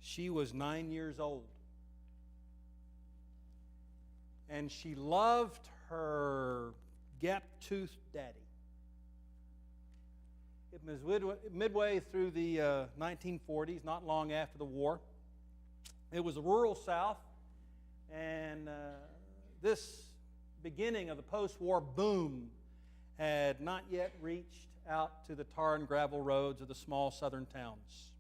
she was 9 years old. And she loved her gap-toothed daddy. It was midway through the 1940s, not long after the war. It was the rural South, and this beginning of the post-war boom had not yet reached out to the tar and gravel roads of the small southern towns.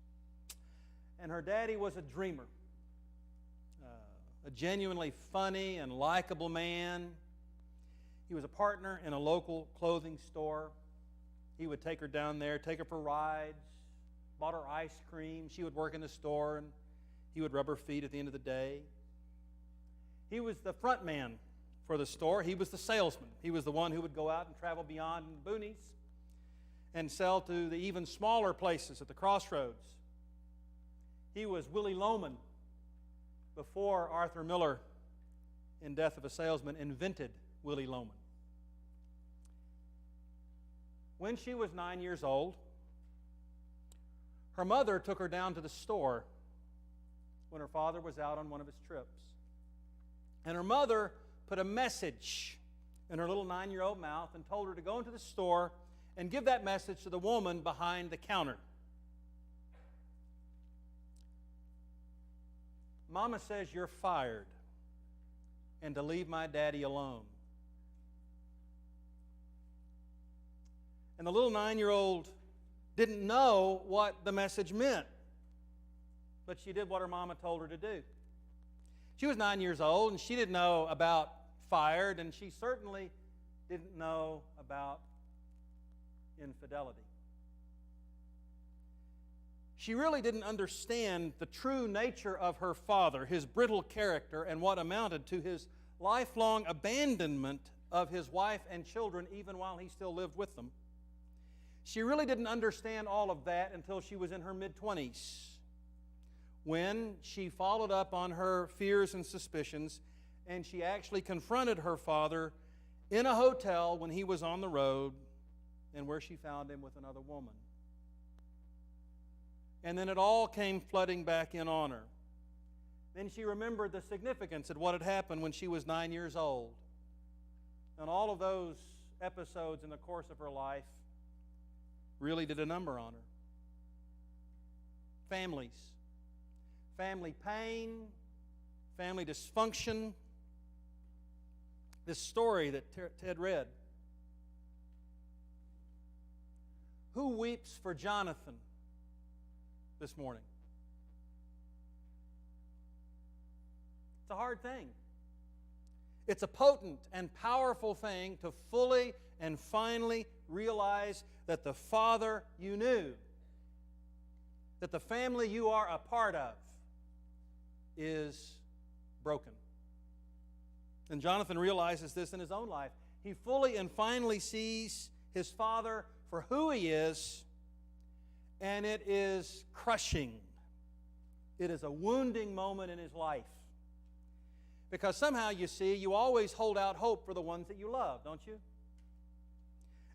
And her daddy was a dreamer, a genuinely funny and likable man. He was a partner in a local clothing store. He would take her down there, take her for rides, bought her ice cream. She would work in the store, and he would rub her feet at the end of the day. He was the front man for the store. He was the salesman. He was the one who would go out and travel beyond the boonies and sell to the even smaller places at the crossroads. He was Willie Loman before Arthur Miller, in Death of a Salesman, invented Willie Loman. When she was 9 years old, her mother took her down to the store when her father was out on one of his trips. And her mother put a message in her little 9-year-old mouth and told her to go into the store and give that message to the woman behind the counter. Mama says you're fired and to leave my daddy alone. And the little 9-year-old didn't know what the message meant, but she did what her mama told her to do. She was 9 years old, and she didn't know about fired, and she certainly didn't know about infidelity. She really didn't understand the true nature of her father, his brittle character, and what amounted to his lifelong abandonment of his wife and children even while he still lived with them. She really didn't understand all of that until she was in her mid-20s, when she followed up on her fears and suspicions, and she actually confronted her father in a hotel when he was on the road, and where she found him with another woman. And then it all came flooding back in on her. Then she remembered the significance of what had happened when she was 9 years old. And all of those episodes in the course of her life really did a number on her. Families. Family pain, family dysfunction. This story that Ted read. Who weeps for Jonathan this morning? It's a hard thing. It's a potent and powerful thing to fully and finally realize that the Father you knew, that the family you are a part of, is broken. And Jonathan realizes this in his own life. He fully and finally sees his father for who he is, and it is crushing. It is a wounding moment in his life. Because somehow, you see, you always hold out hope for the ones that you love, don't you?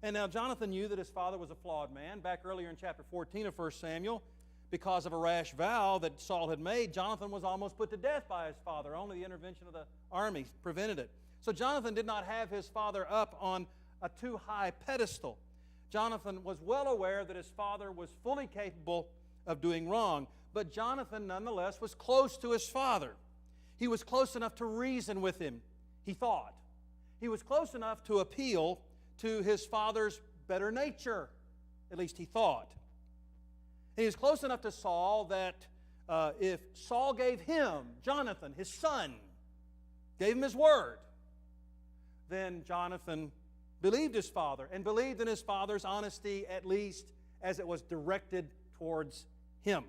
And now Jonathan knew that his father was a flawed man. Back earlier in chapter 14 of 1 Samuel, because of a rash vow that Saul had made, Jonathan was almost put to death by his father. Only the intervention of the army prevented it. So Jonathan did not have his father up on a too high pedestal. Jonathan was well aware that his father was fully capable of doing wrong, but Jonathan nonetheless was close to his father. He was close enough to reason with him, he thought. He was close enough to appeal to his father's better nature, at least he thought. He was close enough to Saul that if Saul gave him, Jonathan, his son, gave him his word, then Jonathan believed his father and believed in his father's honesty, at least as it was directed towards him.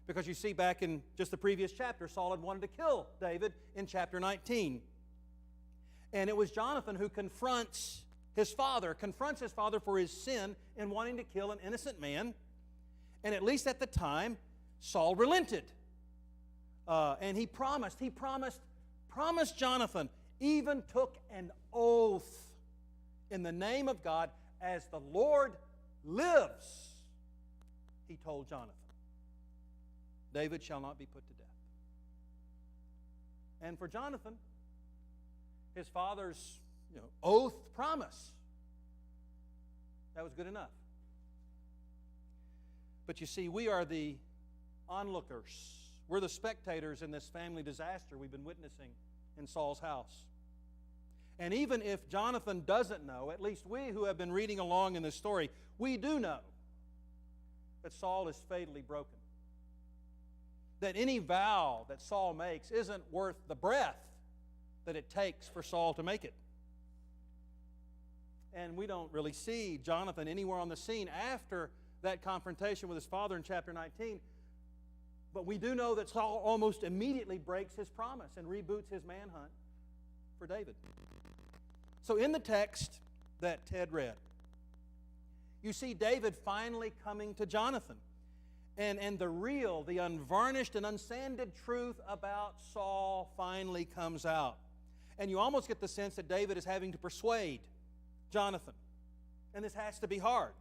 Because you see, back in just the previous chapter, Saul had wanted to kill David in chapter 19. And it was Jonathan who confronts his father for his sin in wanting to kill an innocent man. And at least at the time, Saul relented. And he promised Jonathan, even took an oath in the name of God, as the Lord lives, he told Jonathan. David shall not be put to death. And for Jonathan, his father's oath promise, that was good enough. But you see, we are the onlookers. We're the spectators in this family disaster we've been witnessing in Saul's house. And even if Jonathan doesn't know, at least we who have been reading along in this story, we do know that Saul is fatally broken. That any vow that Saul makes isn't worth the breath that it takes for Saul to make it. And we don't really see Jonathan anywhere on the scene after that confrontation with his father in chapter 19. But we do know that Saul almost immediately breaks his promise and reboots his manhunt for David. So in the text that Ted read, you see David finally coming to Jonathan. And the real, the unvarnished and unsanded truth about Saul finally comes out. And you almost get the sense that David is having to persuade Jonathan. And this has to be hard.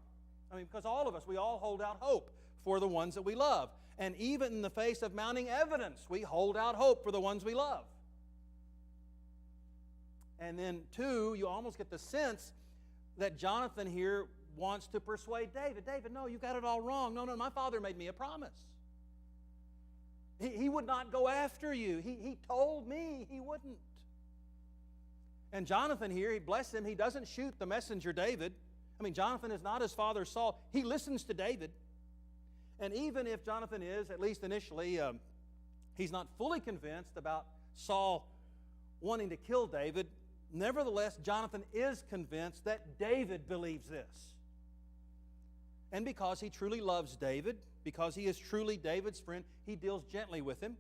I mean, because all of us, we all hold out hope for the ones that we love. And even in the face of mounting evidence, we hold out hope for the ones we love. And then, two, you almost get the sense that Jonathan here wants to persuade David. David, no, you got it all wrong. No, my father made me a promise. He would not go after you. He told me he wouldn't. And Jonathan here, bless him, he doesn't shoot the messenger David. I mean, Jonathan is not his father Saul. He listens to David. And even if Jonathan is, at least initially, he's not fully convinced about Saul wanting to kill David, nevertheless, Jonathan is convinced that David believes this. And because he truly loves David, because he is truly David's friend, he deals gently with him.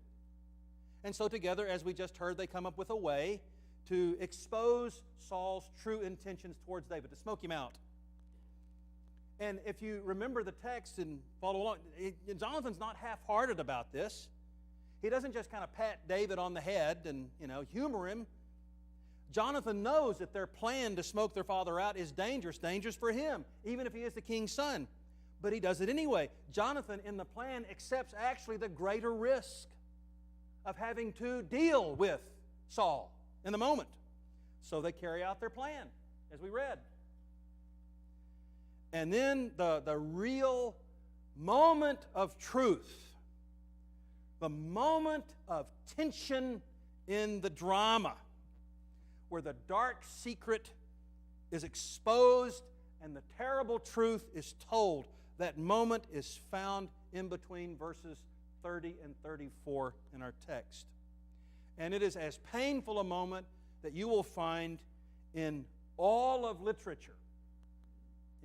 And so together, as we just heard, they come up with a way to expose Saul's true intentions towards David, to smoke him out. And if you remember the text and follow along, Jonathan's not half-hearted about this. He doesn't just kind of pat David on the head and, humor him. Jonathan knows that their plan to smoke their father out is dangerous for him, even if he is the king's son. But he does it anyway. Jonathan, in the plan, accepts actually the greater risk of having to deal with Saul in the moment. So they carry out their plan, as we read. And then the real moment of truth, the moment of tension in the drama, where the dark secret is exposed and the terrible truth is told. That moment is found in between verses 30 and 34 in our text. And it is as painful a moment that you will find in all of literature.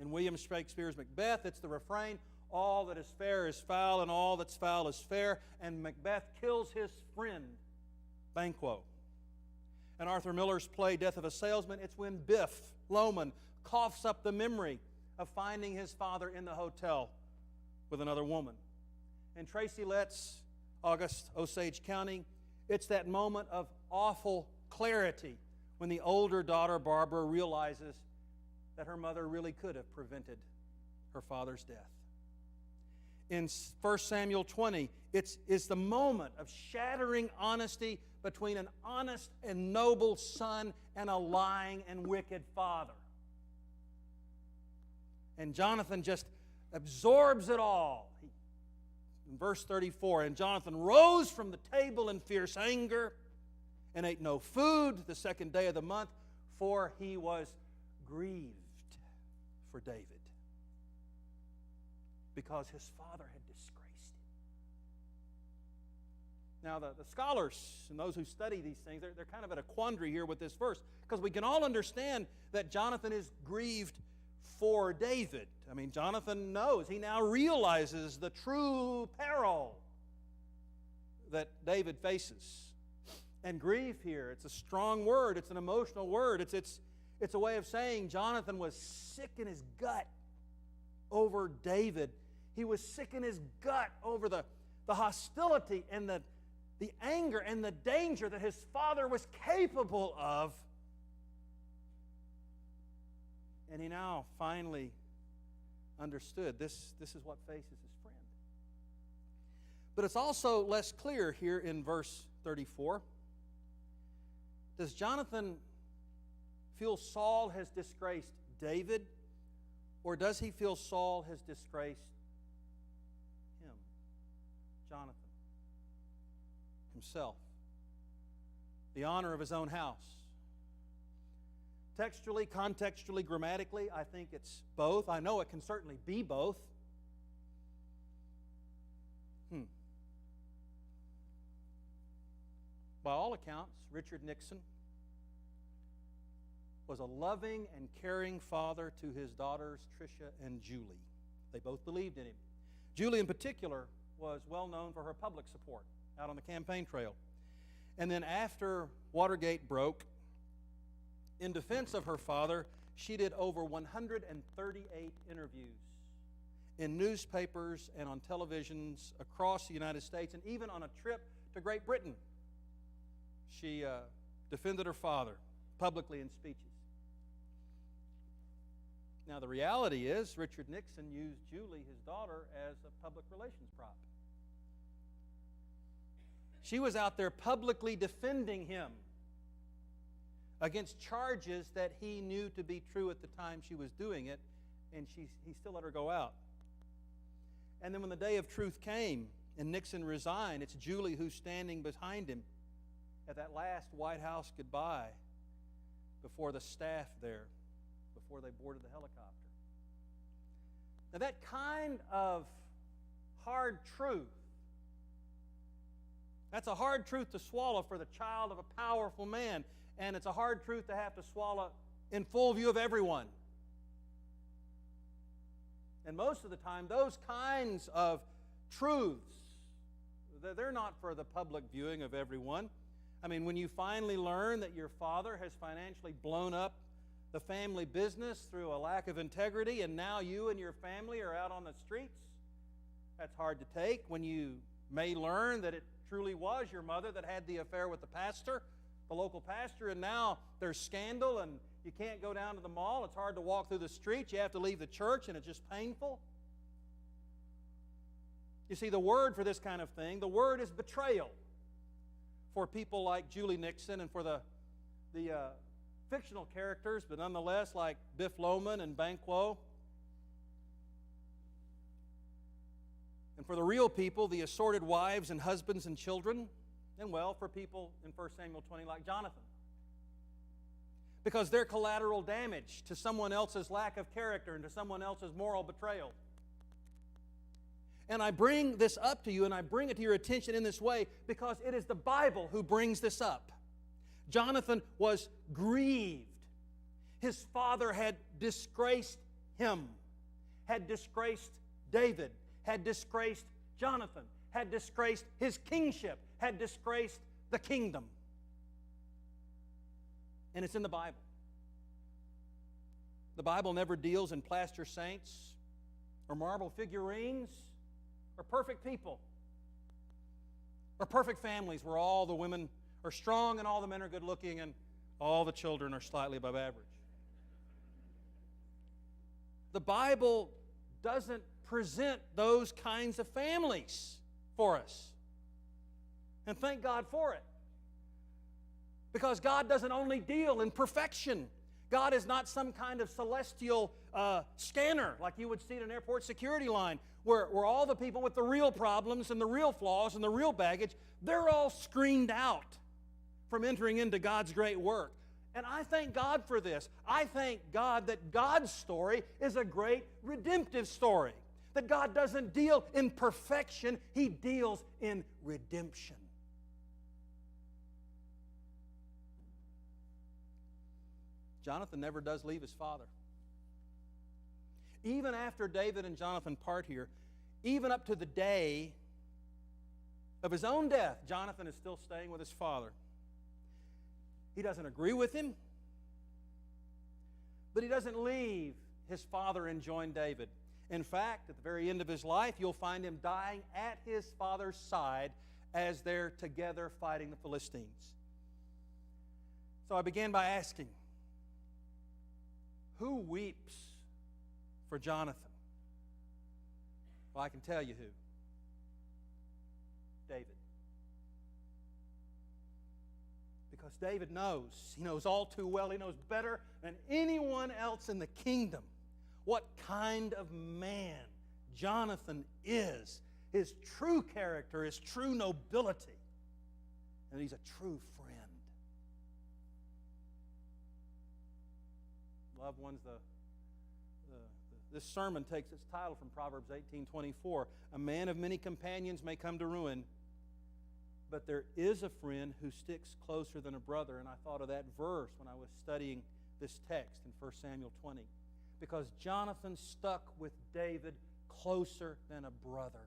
In William Shakespeare's Macbeth, it's the refrain, all that is fair is foul, and all that's foul is fair. And Macbeth kills his friend, Banquo. In Arthur Miller's play, Death of a Salesman, it's when Biff Loman coughs up the memory of finding his father in the hotel with another woman. In Tracy Letts' August Osage County, it's that moment of awful clarity when the older daughter, Barbara, realizes that her mother really could have prevented her father's death. In 1 Samuel 20, it's the moment of shattering honesty between an honest and noble son and a lying and wicked father. And Jonathan just absorbs it all. In verse 34, and Jonathan rose from the table in fierce anger and ate no food the second day of the month, for he was grieved for David, because his father had disgraced him. Now, the scholars and those who study these things, they're kind of at a quandary here with this verse, because we can all understand that Jonathan is grieved for David. I mean, Jonathan knows, he now realizes the true peril that David faces. And grief here, it's a strong word, it's an emotional word, it's a way of saying Jonathan was sick in his gut over David. He was sick in his gut over the hostility and the anger and the danger that his father was capable of. And he now finally understood this is what faces his friend. But it's also less clear here in verse 34. Does Jonathan feel Saul has disgraced David, or does he feel Saul has disgraced him, Jonathan, himself, the honor of his own house? Textually, contextually, grammatically, I think it's both. I know it can certainly be both. By all accounts, Richard Nixon was a loving and caring father to his daughters, Tricia and Julie. They both believed in him. Julie, in particular, was well known for her public support out on the campaign trail. And then after Watergate broke, in defense of her father, she did over 138 interviews in newspapers and on televisions across the United States, and even on a trip to Great Britain. She defended her father publicly in speeches. Now, the reality is, Richard Nixon used Julie, his daughter, as a public relations prop. She was out there publicly defending him against charges that he knew to be true at the time she was doing it, and he still let her go out. And then when the day of truth came and Nixon resigned, it's Julie who's standing behind him at that last White House goodbye before the staff there, before they boarded the helicopter. Now, that kind of hard truth, that's a hard truth to swallow for the child of a powerful man, and it's a hard truth to have to swallow in full view of everyone. And most of the time, those kinds of truths, they're not for the public viewing of everyone. I mean, when you finally learn that your father has financially blown up the family business through a lack of integrity, and now you and your family are out on the streets, that's hard to take. When you may learn that it truly was your mother that had the affair with the pastor, the local pastor, and now there's scandal and you can't go down to the mall, it's hard to walk through the streets, you have to leave the church, and it's just painful. You see, the word for this kind of thing, the word is betrayal. For people like Julie Nixon, and for the fictional characters, but nonetheless like Biff Loman and Banquo. And for the real people, the assorted wives and husbands and children. And well, for people in 1 Samuel 20 like Jonathan. Because they're collateral damage to someone else's lack of character and to someone else's moral betrayal. And I bring this up to you, and I bring it to your attention in this way because it is the Bible who brings this up. Jonathan was grieved. His father had disgraced him, had disgraced David, had disgraced Jonathan, had disgraced his kingship, had disgraced the kingdom. And it's in the Bible. The Bible never deals in plaster saints or marble figurines or perfect people or perfect families where all the women are strong and all the men are good looking and all the children are slightly above average. The Bible doesn't present those kinds of families for us. And thank God for it. Because God doesn't only deal in perfection. God is not some kind of celestial scanner like you would see in an airport security line where all the people with the real problems and the real flaws and the real baggage, they're all screened out from entering into God's great work. And I thank God for this. I thank God that God's story is a great redemptive story. That God doesn't deal in perfection, He deals in redemption. Jonathan never does leave his father. Even after David and Jonathan part here, even up to the day of his own death, Jonathan is still staying with his father. He doesn't agree with him, but he doesn't leave his father and join David. In fact, at the very end of his life, you'll find him dying at his father's side as they're together fighting the Philistines. So I began by asking, who weeps for Jonathan? Well, I can tell you who. Because David knows. He knows all too well. He knows better than anyone else in the kingdom what kind of man Jonathan is. His true character, his true nobility. And he's a true friend. Loved ones, this sermon takes its title from Proverbs 18:24. A man of many companions may come to ruin, but there is a friend who sticks closer than a brother. And I thought of that verse when I was studying this text in 1 Samuel 20. Because Jonathan stuck with David closer than a brother.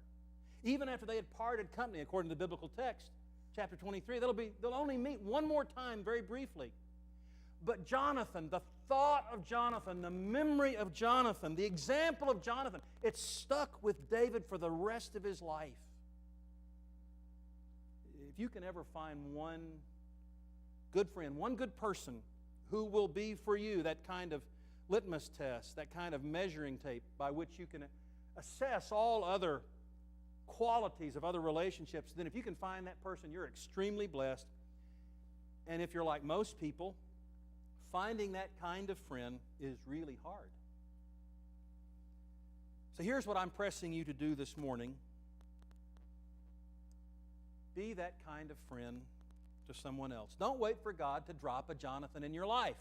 Even after they had parted company, according to the biblical text, chapter 23, they'll only meet one more time very briefly. But Jonathan, the thought of Jonathan, the memory of Jonathan, the example of Jonathan, it stuck with David for the rest of his life. If you can ever find one good friend, one good person who will be for you that kind of litmus test, that kind of measuring tape by which you can assess all other qualities of other relationships, then if you can find that person, you're extremely blessed. And if you're like most people, finding that kind of friend is really hard. So here's what I'm pressing you to do this morning. Be that kind of friend to someone else. Don't wait for God to drop a Jonathan in your life.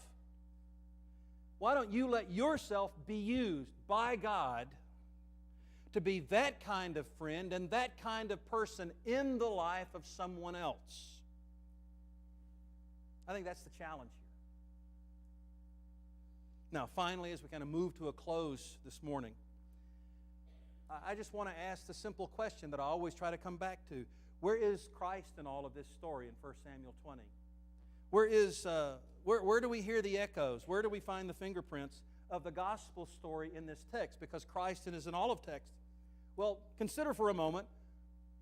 Why don't you let yourself be used by God to be that kind of friend and that kind of person in the life of someone else? I think that's the challenge here. Now, finally, as we kind of move to a close this morning, I just want to ask the simple question that I always try to come back to. Where is Christ in all of this story in 1 Samuel 20? Where do we hear the echoes? Where do we find the fingerprints of the gospel story in this text? Because Christ is in all of text. Well, consider for a moment,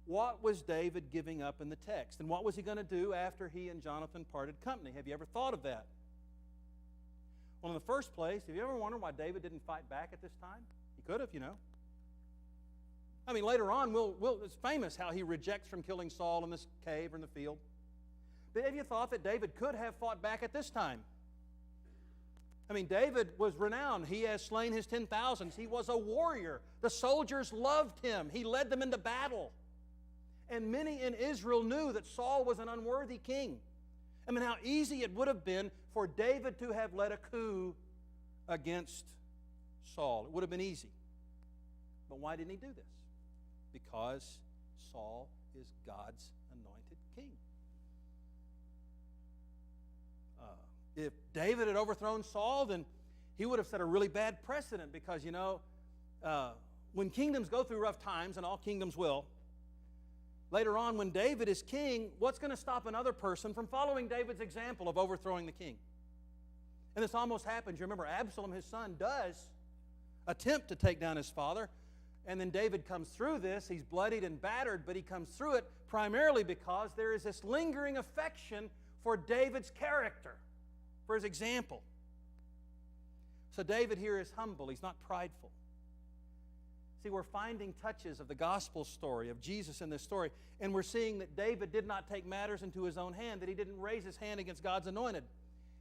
what was David giving up in the text? And what was he going to do after he and Jonathan parted company? Have you ever thought of that? Well, in the first place, have you ever wondered why David didn't fight back at this time? He could have, you know. I mean, later on, it's famous how he rejects from killing Saul in this cave or in the field. But have you thought that David could have fought back at this time? I mean, David was renowned. He has slain his 10,000s. He was a warrior. The soldiers loved him. He led them into battle. And many in Israel knew that Saul was an unworthy king. I mean, how easy it would have been for David to have led a coup against Saul. It would have been easy. But why didn't he do this? Because Saul is God's anointed king. If David had overthrown Saul, then he would have set a really bad precedent because, you know, when kingdoms go through rough times, and all kingdoms will, later on when David is king, what's going to stop another person from following David's example of overthrowing the king? And this almost happens. You remember Absalom, his son, does attempt to take down his father. And then David comes through this. He's bloodied and battered, but he comes through it primarily because there is this lingering affection for David's character, for his example. So David here is humble. He's not prideful. See, we're finding touches of the gospel story of Jesus in this story, and we're seeing that David did not take matters into his own hand, that he didn't raise his hand against God's anointed.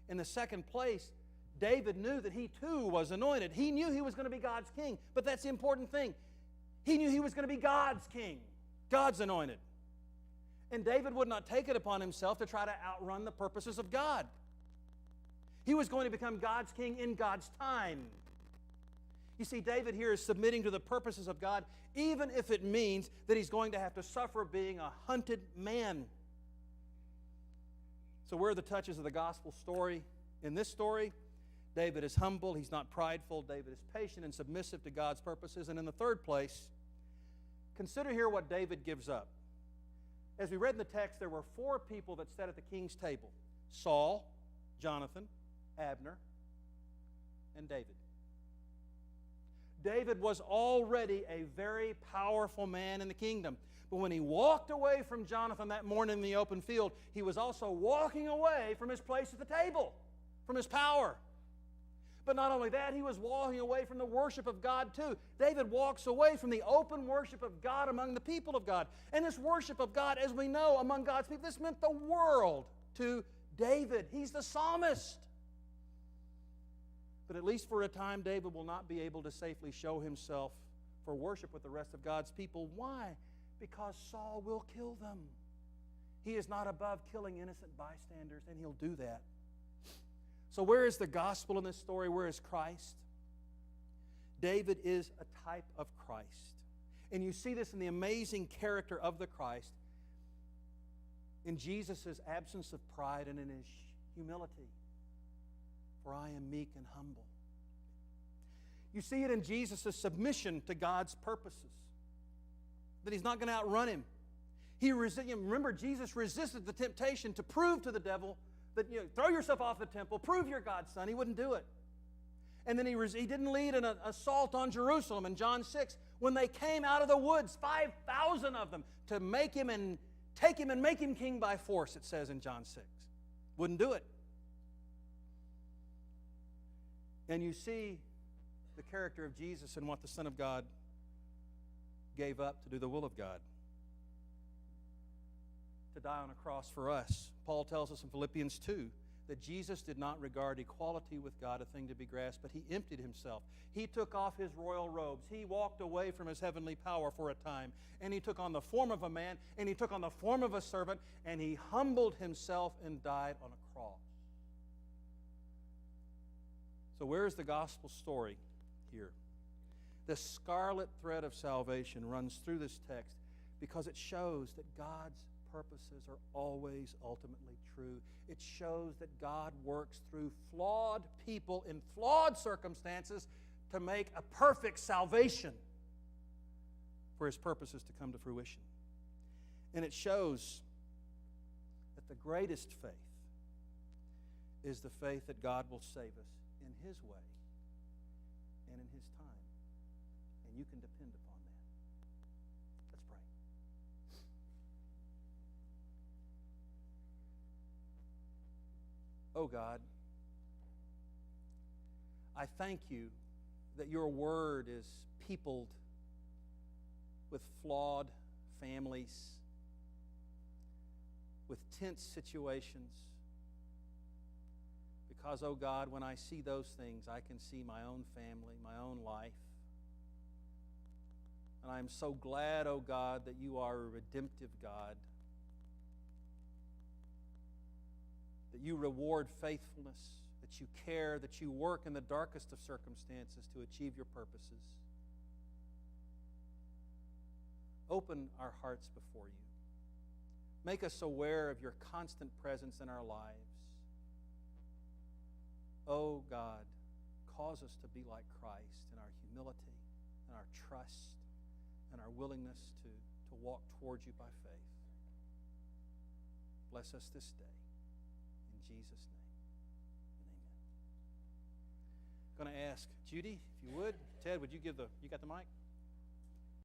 In the second place, David knew that he too was anointed. He knew he was going to be God's king, but that's the important thing. He knew he was going to be God's king, God's anointed. And David would not take it upon himself to try to outrun the purposes of God. He was going to become God's king in God's time. You see, David here is submitting to the purposes of God, even if it means that he's going to have to suffer being a hunted man. So where are the touches of the gospel story? In this story, David is humble, he's not prideful, David is patient and submissive to God's purposes. And in the third place, consider here what David gives up. As we read in the text, there were 4 people that sat at the king's table: Saul, Jonathan, Abner, and David. David was already a very powerful man in the kingdom. But when he walked away from Jonathan that morning in the open field, he was also walking away from his place at the table, from his power. But not only that, he was walking away from the worship of God too. David walks away from the open worship of God among the people of God. And this worship of God, as we know, among God's people, this meant the world to David. He's the psalmist. But at least for a time, David will not be able to safely show himself for worship with the rest of God's people. Why? Because Saul will kill them. He is not above killing innocent bystanders, and he'll do that. So where is the gospel in this story? Where is Christ? David is a type of Christ. And you see this in the amazing character of the Christ, in Jesus' absence of pride and in His humility. For I am meek and humble. You see it in Jesus' submission to God's purposes. That He's not going to outrun Him. Remember, Jesus resisted the temptation to prove to the devil that, throw yourself off the temple, prove you're God's son. He wouldn't do it. And then he didn't lead an assault on Jerusalem in John 6 when they came out of the woods, 5,000 of them, to make Him and take Him and make Him king by force, it says in John 6. Wouldn't do it. And you see the character of Jesus and what the Son of God gave up to do the will of God, to die on a cross for us. Paul tells us in Philippians 2 that Jesus did not regard equality with God a thing to be grasped, but He emptied Himself. He took off His royal robes. He walked away from His heavenly power for a time, and He took on the form of a man, and He took on the form of a servant, and He humbled Himself and died on a cross. So where is the gospel story here? The scarlet thread of salvation runs through this text because it shows that God's purposes are always ultimately true. It shows that God works through flawed people in flawed circumstances to make a perfect salvation for His purposes to come to fruition. And it shows that the greatest faith is the faith that God will save us in His way and in His time. And you can depend upon that. Let's pray. Oh God, I thank You that Your Word is peopled with flawed families, with tense situations. Because, oh God, when I see those things, I can see my own family, my own life. And I am so glad, oh God, that You are a redemptive God, that You reward faithfulness, that You care, that You work in the darkest of circumstances to achieve Your purposes. Open our hearts before You. Make us aware of Your constant presence in our lives. Oh God, cause us to be like Christ in our humility, in our trust, and our willingness to walk towards You by faith. Bless us this day. In Jesus' name, and amen. I'm going to ask Judy, if you would. Ted, would you give you got the mic?